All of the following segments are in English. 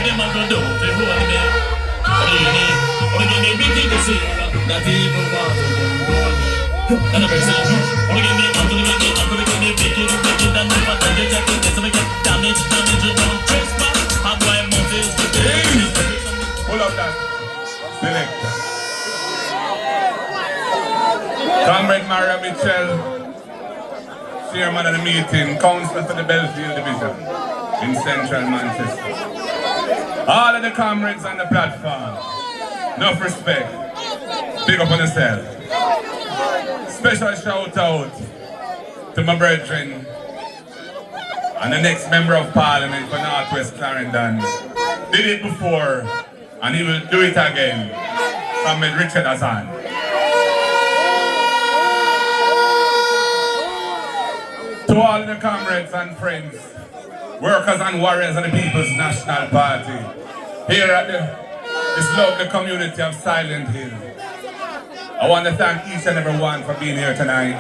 them a go do to hold me? Only give me big thing to see that people want to hold me. And I'm saying, only give me, only give me, only give me wicked, and never touch it, just in case I get damage, don't trespass. How do I move this today? Pull up that. Selector. Comrade Maria Mitchell, chairman of the meeting, councillor for the Belfield Division in central Manchester. All of the comrades on the platform, enough respect, big up on yourself. Special shout out to my brethren and the next member of parliament for North West Clarendon. Did it before and he will do it again. Comrade Richard Hassan. To all the comrades and friends, workers and warriors of the People's National Party, here at this lovely community of Silent Hill, I want to thank each and every one for being here tonight.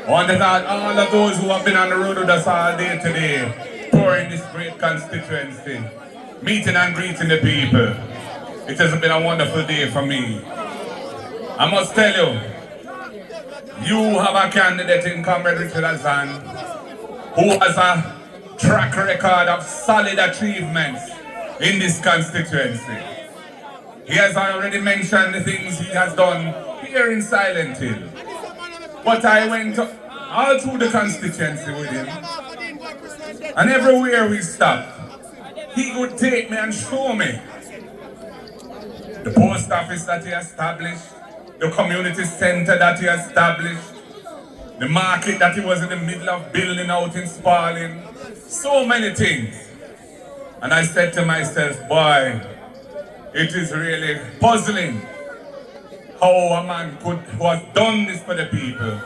I want to thank all of those who have been on the road with us all day today, touring this great constituency, meeting and greeting the people. It has been a wonderful day for me. I must tell you, you have a candidate in Comrade Richard Hassan who has a track record of solid achievements in this constituency. He has already mentioned the things he has done here in Silent Hill. But I went all through the constituency with him, and everywhere we stopped, he would take me and show me the post office that he established, the community center that he established, the market that he was in the middle of building out in Sparling, so many things. And I said to myself, boy, it is really puzzling how a man who has done this for the people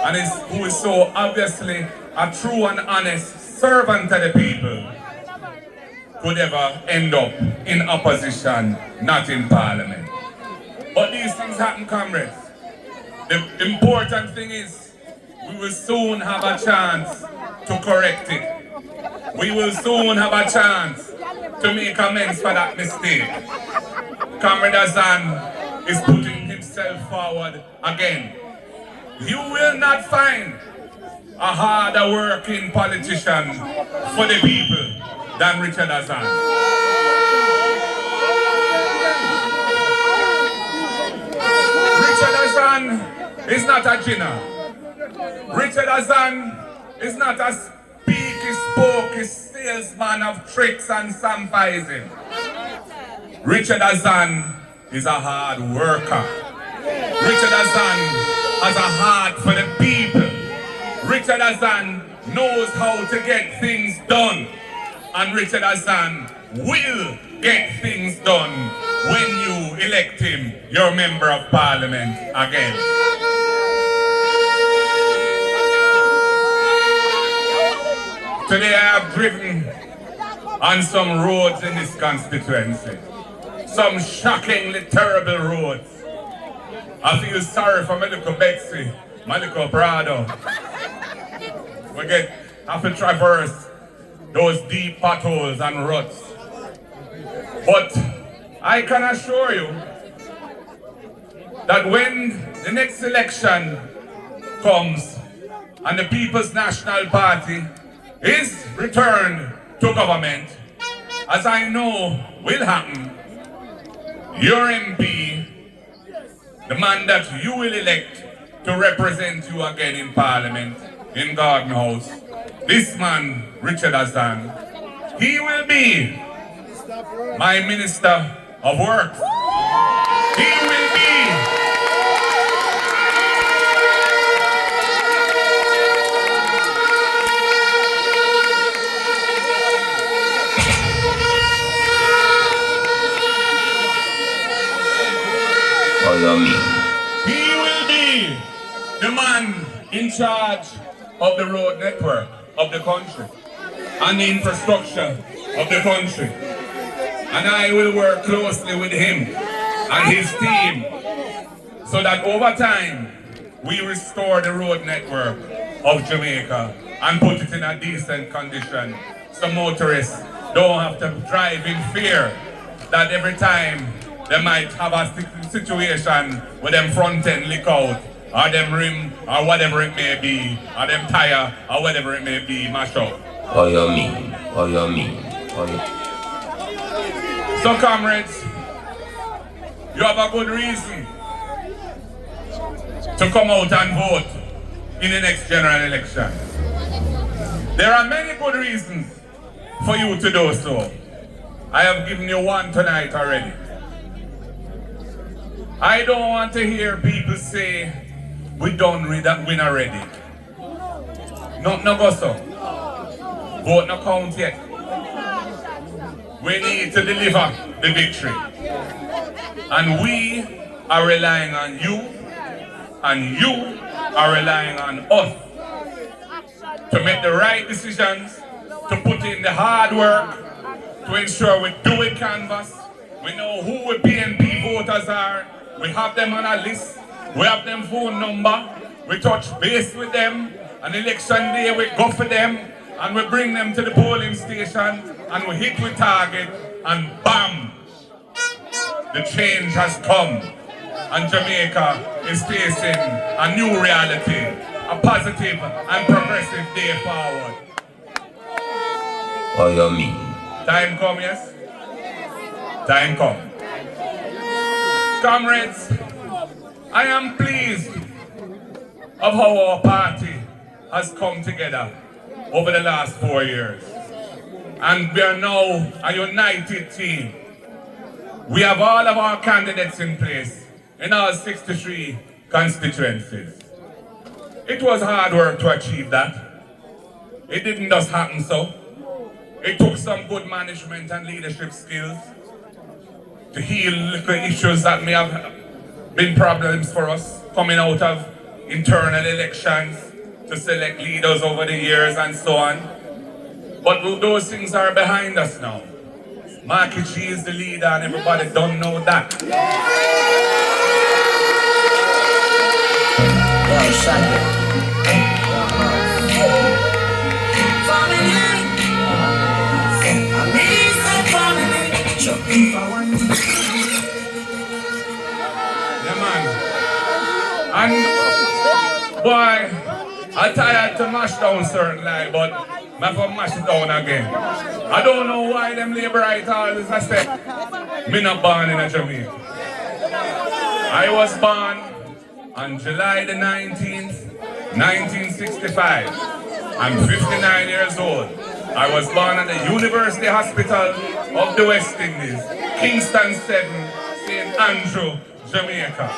and who is so obviously a true and honest servant of the people could ever end up in opposition, not in parliament. But these things happen, comrades. The important thing is we will soon have a chance to correct it. We will soon have a chance to make amends for that mistake. Comrade Hassan is putting himself forward again. You will not find a harder working politician for the people than Richard Hassan. Richard Hassan is not a ginner. Richard Hassan is not a speaky-spokey salesman of tricks and samphizing. Richard Hassan is a hard worker. Richard Hassan has a heart for the people. Richard Hassan knows how to get things done. And Richard Hassan will get things done when you elect him your member of parliament again. Today I have driven on some roads in this constituency. Some shockingly terrible roads. I feel sorry for my little Betsy, my little Prado. We have to traverse those deep potholes and ruts. But I can assure you that when the next election comes and the People's National Party is returned to government, as I know will happen, your MP, the man that you will elect to represent you again in Parliament, in Garden House, this man, Richard Hassan, he will be my Minister of Works. He will be the man in charge of the road network of the country and the infrastructure of the country. And I will work closely with him and his team so that over time we restore the road network of Jamaica and put it in a decent condition so motorists don't have to drive in fear that every time they might have a situation where them front end leak out, or them rim, or whatever it may be, or them tire, or whatever it may be, mash up. Oh, you mean? Oh, you mean? Oh, you... So, comrades, you have a good reason to come out and vote in the next general election. There are many good reasons for you to do so. I have given you one tonight already. I don't want to hear people say, we done win already. No go so. Vote no count yet. We need to deliver the victory. And we are relying on you, and you are relying on us to make the right decisions, to put in the hard work, to ensure we do it canvas. We know who the PNP voters are. We have them on a list. We have them phone number. We touch base with them. On election day, we go for them and we bring them to the polling station and we hit with target and bam! The change has come and Jamaica is facing a new reality, a positive and progressive day forward. Oh, you mean? Time come, yes? Time come. Comrades, I am pleased of how our party has come together over the last 4 years. And we are now a united team. We have all of our candidates in place in our 63 constituencies. It was hard work to achieve that. It didn't just happen so. It took some good management and leadership skills to heal little issues that may have been problems for us coming out of internal elections to select leaders over the years and so on. But those things are behind us now. Marky G is the leader and everybody don't know that. Yeah, man. And boy, I'm tired to mash down certain lie, but I'm going to mash it down again. I don't know why them labor right always I say, me not born in a Jamaica. I was born on July the 19th, 1965. I'm 59 years old. I was born at the University Hospital of the West Indies, Kingston 7, St. Andrew, Jamaica.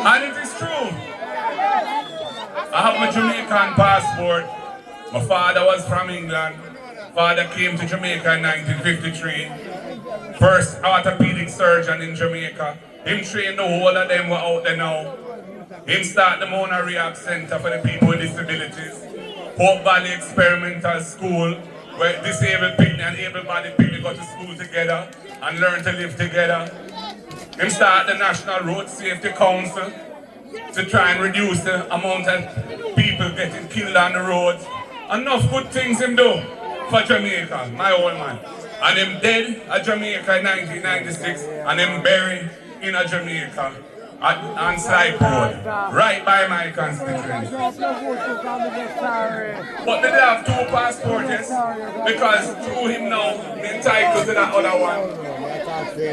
And it is true. I have my Jamaican passport. My father was from England. Father came to Jamaica in 1953. First orthopedic surgeon in Jamaica. Him trained the whole of them were out there now. Him start the Mona Rehab Center for the people with disabilities. Hope Valley Experimental School, where disabled people and able-bodied people go to school together and learn to live together. Him start the National Road Safety Council to try and reduce the amount of people getting killed on the roads. Enough good things him do for Jamaica, my old man. And him dead at Jamaica in 1996 and him buried in a Jamaica on Slipe Road, right by my constituency. But they have two passports, yes, because through him now, they're entitled to that other one.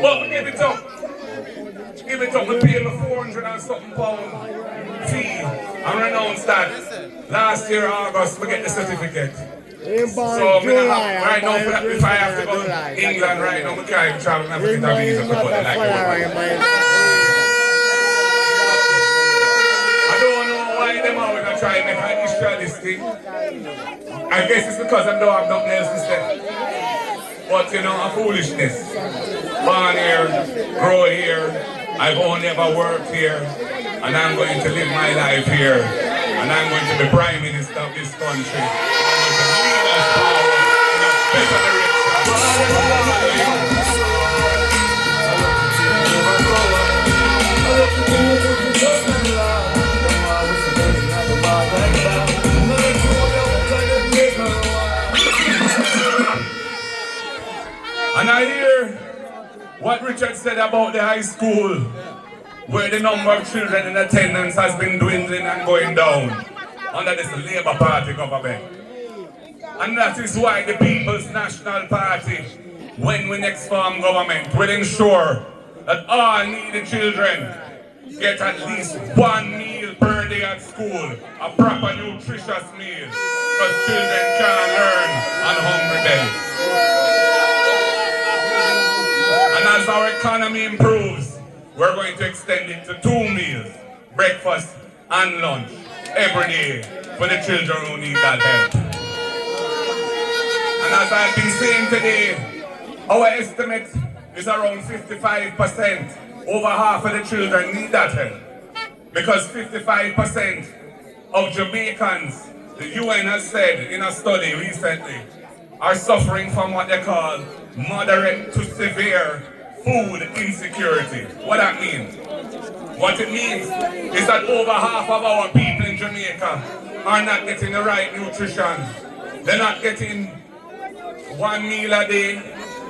But give it up. Give it up, we pay me 400 and something pound fee and renounce that. Last year, August, we get the certificate. So right now, if I have to go to England right now, we can't even travel, I have to get a visa to go there like I don't know why them always try to make an issue of this thing. I guess it's because I don't have nothing else to say. But you know, a foolishness. Born here, grow here, I've only ever worked here, and I'm going to live my life here. And I'm going to be Prime Minister of this country. I'm going to lead us forward in a better direction. And I hear what Richard said about the high school, where the number of children in attendance has been dwindling and going down under this Labour Party government. And that is why the People's National Party, when we next form government, will ensure that all needy children get at least one meal per day at school, a proper nutritious meal, because children can't learn on hungry bellies. And as our economy improves, we're going to extend it to 2 meals, breakfast and lunch, every day for the children who need that help. And as I've been saying today, our estimate is around 55%. Over half of the children need that help. Because 55% of Jamaicans, the UN has said in a study recently, are suffering from what they call moderate to severe food insecurity. What that means? What it means is that over half of our people in Jamaica are not getting the right nutrition. They're not getting one meal a day,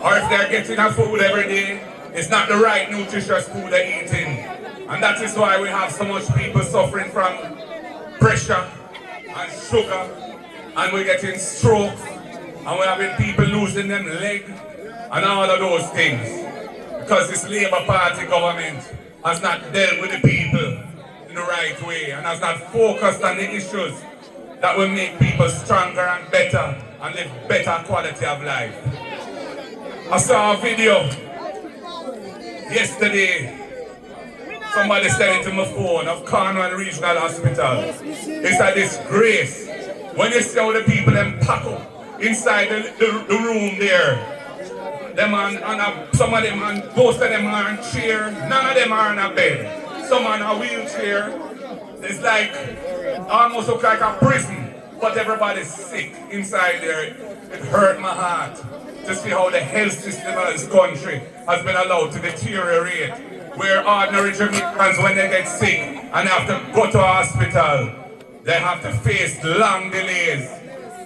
or if they're getting a food every day, it's not the right nutritious food they're eating. And that is why we have so much people suffering from pressure and sugar, and we're getting strokes, and we're having people losing them leg, and all of those things. Because this Labour Party government has not dealt with the people in the right way, and has not focused on the issues that will make people stronger and better, and live better quality of life. I saw a video yesterday. Somebody sent it to my phone of Cornwall Regional Hospital. It's a disgrace. When you see how the people them pack up inside the room there, some of them, most of them are in chair, none of them are in a bed. Some are in a wheelchair. It's like, almost look like a prison, but everybody's sick inside there. It hurt my heart to see how the health system of this country has been allowed to deteriorate, where ordinary Jamaicans, when they get sick and have to go to a hospital, they have to face long delays.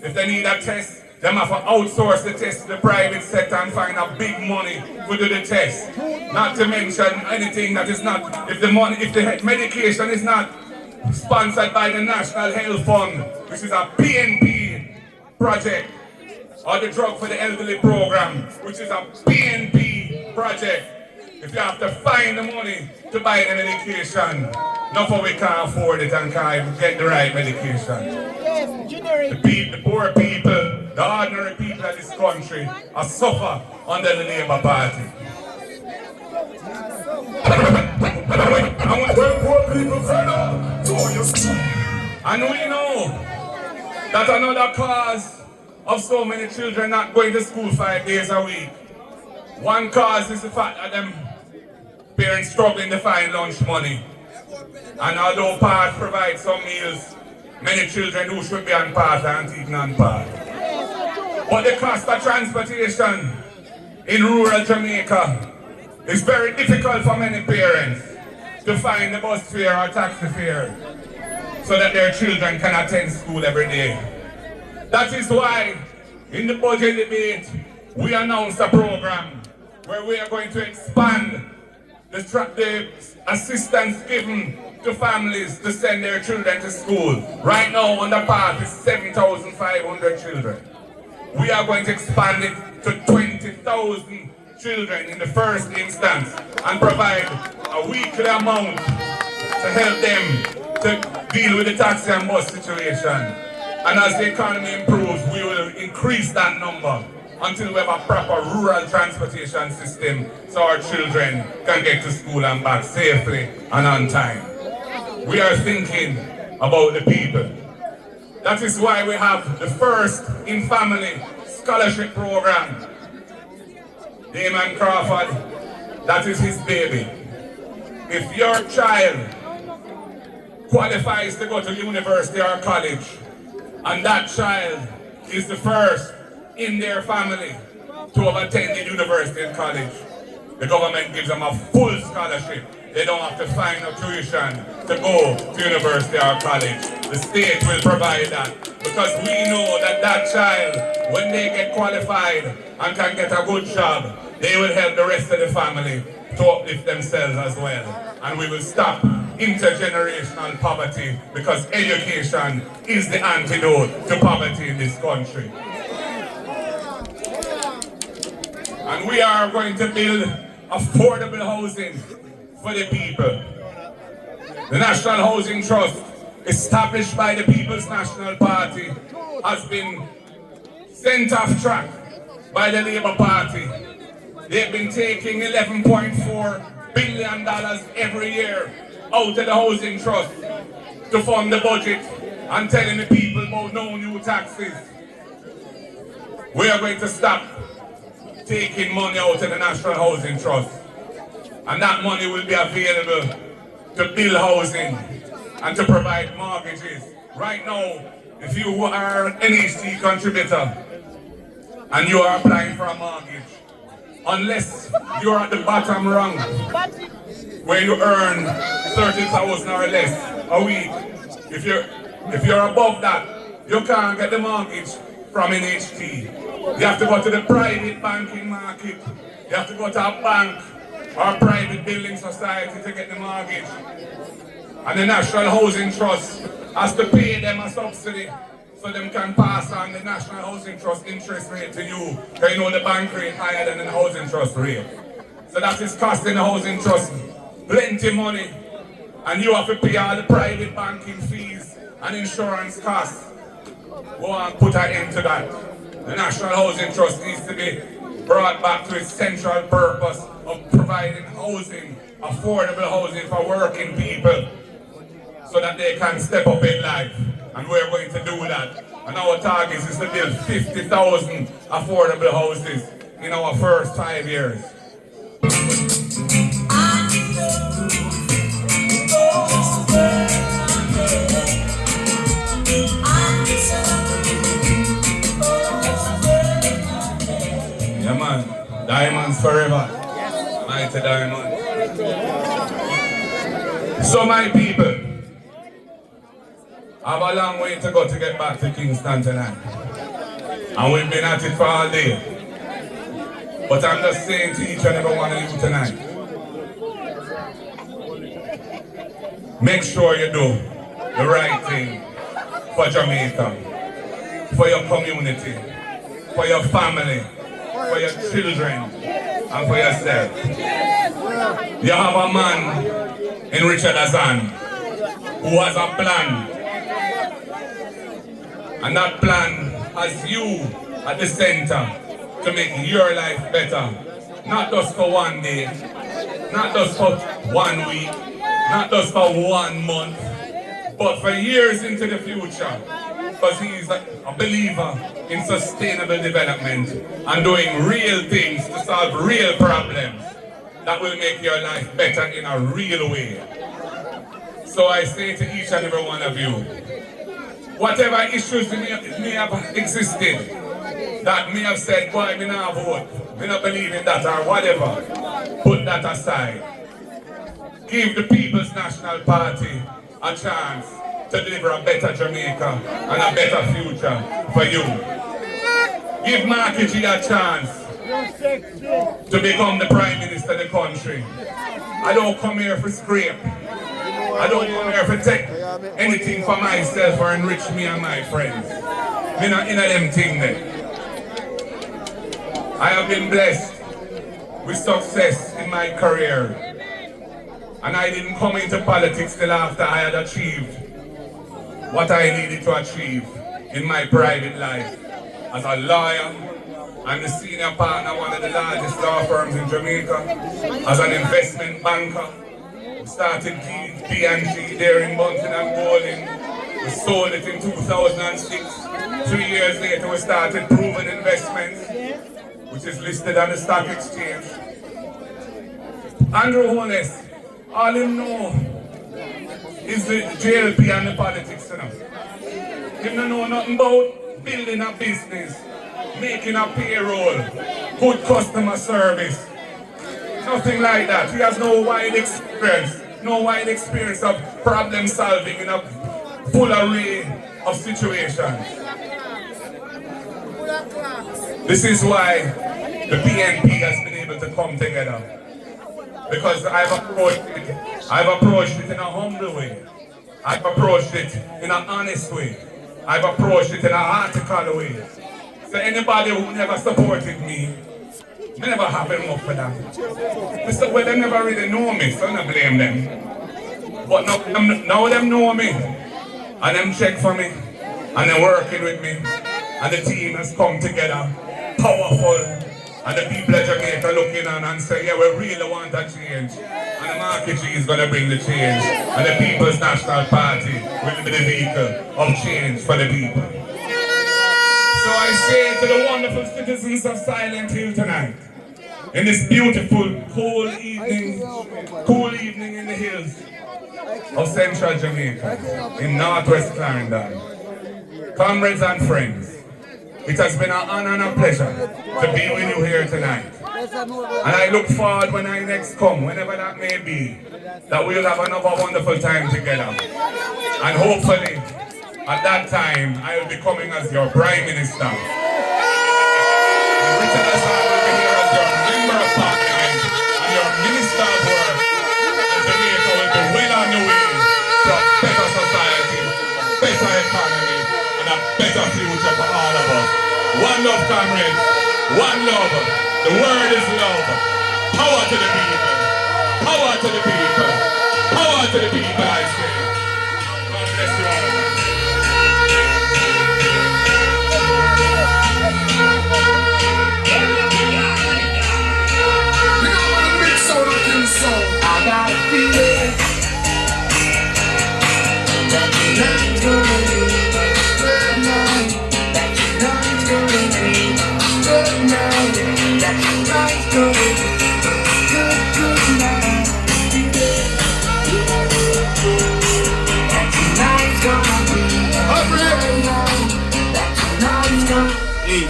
If they need a test, they have to outsource the test to the private sector and find a big money to do the test. Not to mention anything that is not, if the medication is not sponsored by the National Health Fund, which is a PNP project, or the Drug for the Elderly program, which is a PNP project. If you have to find the money to buy the medication, not for we can't afford it and can't even get the right medication. The poor people, the ordinary people of this country are suffer under the Labour Party. And we know that another cause of so many children not going to school 5 days a week. One cause is the fact that them parents struggling to find lunch money. And although PATH provides some meals, many children who should be on PATH aren't eating on PATH. But the cost of transportation in rural Jamaica is very difficult for many parents to find the bus fare or taxi fare so that their children can attend school every day. That is why in the budget debate we announced a program where we are going to expand the assistance given to families to send their children to school. Right now on the path is 7,500 children. We are going to expand it to 20,000 children in the first instance and provide a weekly amount to help them to deal with the taxi and bus situation. And as the economy improves, we will increase that number until we have a proper rural transportation system so our children can get to school and back safely and on time. We are thinking about the people. That is why we have the first in-family scholarship program. Damon Crawford, that is his baby. If your child qualifies to go to university or college, and that child is the first in their family to have attended university and college, the government gives them a full scholarship. They don't have to find a tuition to go to university or college. The state will provide that, because we know that that child, when they get qualified and can get a good job, they will help the rest of the family to uplift themselves as well. And we will stop intergenerational poverty, because education is the antidote to poverty in this country. And we are going to build affordable housing for the people. The National Housing Trust, established by the People's National Party, has been sent off track by the Labour Party. They've been taking $11.4 billion every year out of the Housing Trust to fund the budget and telling the people about no new taxes. We are going to stop taking money out of the National Housing Trust, and that money will be available to build housing and to provide mortgages. Right now, if you are an NHT contributor and you are applying for a mortgage, unless you're at the bottom rung where you earn 30,000 or less a week, if you're above that, you can't get the mortgage from NHT. You have to go to the private banking market. You have to go to a bank or a private building society to get the mortgage. And the National Housing Trust has to pay them a subsidy so them can pass on the National Housing Trust interest rate to you. Because you know the bank rate higher than the Housing Trust rate. So that is costing the Housing Trust plenty money. And you have to pay all the private banking fees and insurance costs. Go and put an end to that. The National Housing Trust needs to be brought back to its central purpose of providing housing, affordable housing for working people, so that they can step up in life. And we're going to do that. And our target is to build 50,000 affordable houses in our first 5 years. Yeah man, diamonds forever. Mighty diamond. So my people, I have a long way to go to get back to Kingston tonight. And we've been at it for all day. But I'm just saying to each and every one of you tonight, make sure you do the right thing for Jamaica, for your community, for your family, for your children, and for yourself. You have a man in Richard Hassan who has a plan. And that plan has you at the center to make your life better. Not just for one day, not just for 1 week, not just for 1 month, but for years into the future. Because he's a believer in sustainable development and doing real things to solve real problems that will make your life better in a real way. So I say to each and every one of you, whatever issues may have existed, that may have said, boy, me not vote, me not believe in that or whatever, put that aside. Give the People's National Party a chance to deliver a better Jamaica and a better future for you. Give Marky G a chance to become the Prime Minister of the country. I don't come here for scrape. I don't come here to take anything for myself or enrich me and my friends. Me not in them thing there. I have been blessed with success in my career. And I didn't come into politics till after I had achieved what I needed to achieve in my private life. As a lawyer, I'm the senior partner of one of the largest law firms in Jamaica. As an investment banker, we started P&G there in Bunton and Golding. We sold it in 2006. 3 years later, we started Proven Investments, which is listed on the stock exchange. Andrew Holness, all him know is the JLP and the politics, you know. Him don't know nothing about building a business, making a payroll, good customer service. Nothing like that. He has no wide experience of problem solving in a full array of situations. This is why the PNP has been able to come together. Because I've approached it in a humble way. I've approached it in an honest way. I've approached it in an article way. So anybody who never supported me, I never have enough for that. Mr. Well, they never really know me, so I don't blame them. But now them know me, and them check for me, and they're working with me, and the team has come together, powerful. And the people of Jamaica looking on and say, yeah, we really want a change. And the Marky G is going to bring the change. And the People's National Party will be the vehicle of change for the people. So I say to the wonderful citizens of Silent Hill tonight, in this beautiful, cool evening in the hills of Central Jamaica, in Northwest Clarendon, comrades and friends, it has been an honor and a pleasure to be with you here tonight. And I look forward when I next come, whenever that may be, that we'll have another wonderful time together. And hopefully, at that time, I will be coming as your Prime Minister. And Richard Assad will be here as your Member of Parliament and your Minister of Work. And Jamaica will be well on the way to a better society, a better economy, and a better future for all of us. One love, comrades. One love. The word is love. Power to the people. Power to the people. Power to the people, I say. God bless you all. We don't want to mix soul up in the soul. I got a feeling that tonight's gonna be a good night. That tonight's gonna be a good night. That tonight's gonna be a good night. That tonight's gonna be a good night. That tonight's gonna be.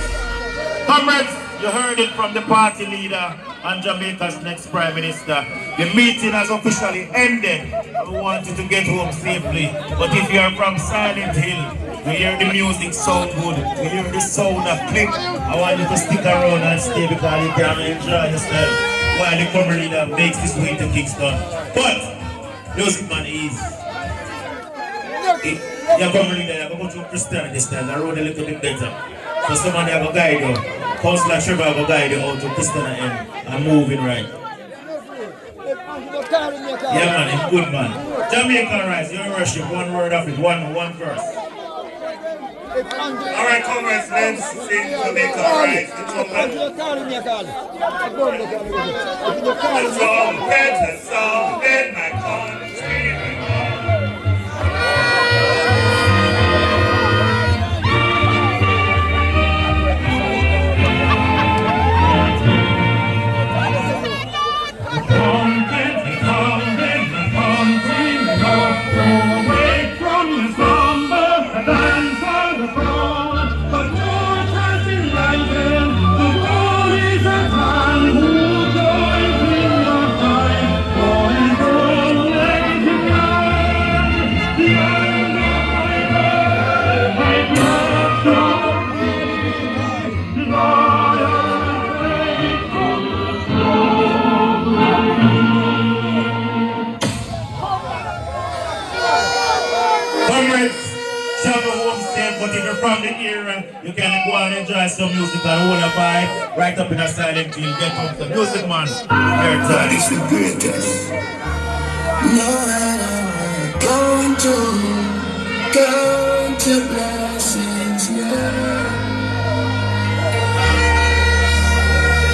Comrades, you heard it from the party leader and Jamaica's next Prime Minister. The meeting has officially ended. We want you to get home safely. But if you are from Silent Hill, we hear the music sound good, we hear the sound of click, I want you to stick around and stay because you can enjoy yourself while the comrade leader makes his way to Kingston. But, music man is... You're comrade leader, you're going to go through Christianity style, the road a little bit better. So somebody have a guide you. Councillor Trevor have a guide you out to Christianity and moving right. Yeah man, it's good man. Jamaican Rise, your worship, one word of it, one verse. Alright comrades, let's sing Jamaican Rise. The trumpet, my country. But if you're from the era, you can go and enjoy some music and hold a vibe right up in a Silent Hill. Get up the music man. God is the greatest. Lord, I'm going to blessings, yeah.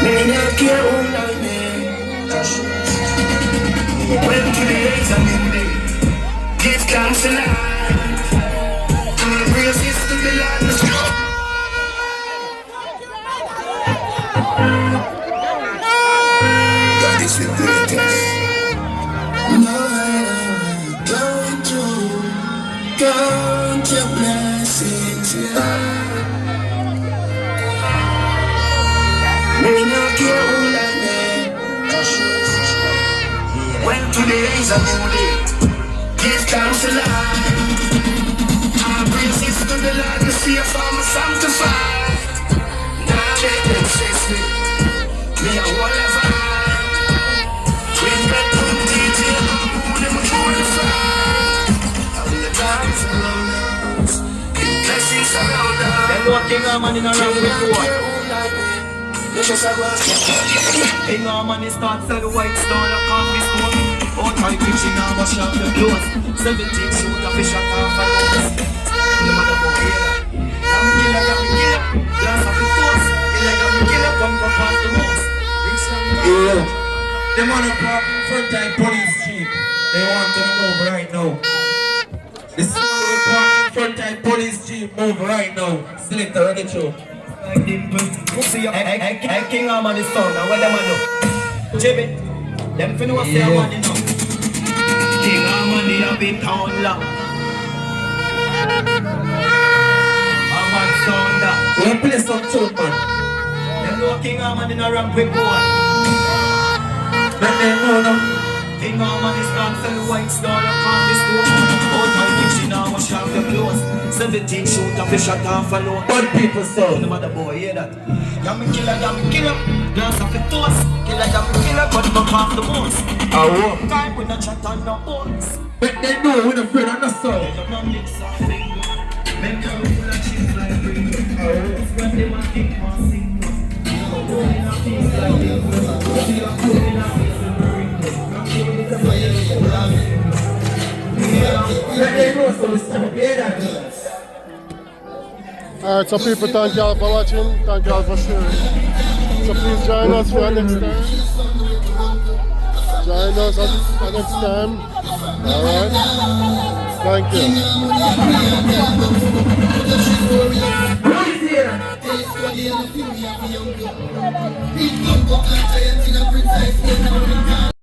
May not care all I need. Went to the ends and in the give thanks to life. Praise is to the Lord. God is the greatest. Lord, I'm going to Me no care who like me. Well, today is a new day. Give thanks to Lord. All praises to the Lord. Me see a farmer sanctified. Now let them stress me. Me a wall of eye. With that good DJ, who them glorify. I will dance around us. Blessings around us. Them know King Arman in a round with one. King Arman is start sell the white stone of coffee stone. Out my kitchen now wash up the clothes. 17 shoot a fish at half a loss. The mother boy here. Got me killer. Glass of the toast. Got me killer, come go past the most. Rich Yo, them on the park front time police chief. They want to move right now. This is the park front time police chief move right now. Select a ready show. like dimple. Hey, King Arman is son, and what them a do? Jimmy, them finna was say I want you know. King Arman the a big town long. Arman sound that. We play some tune, man. Them know King Arman in a ramp with boy. But they know no. King Arman is dancing the white star upon this door. Out my kitchen now wash off the clothes. 17 shoot a fish at half alone. Bad people sound. The mother boy hear that. Got me killer. Glass of the toast. Killer, cut me off the bones. Oh, Time with a chat on no bones. but they know when a friend on the sound. They don't mix of fingers. Men come full of chips like Pringles. When they want kick my singles. Rolling a piece like this. See a fool in a piece of Pringles. But they know so we stop hear that. Alright, so people, thank y'all for watching, thank y'all for sharing. So please join us for next time. Join us for next time. Alright? Thank you. Who is here?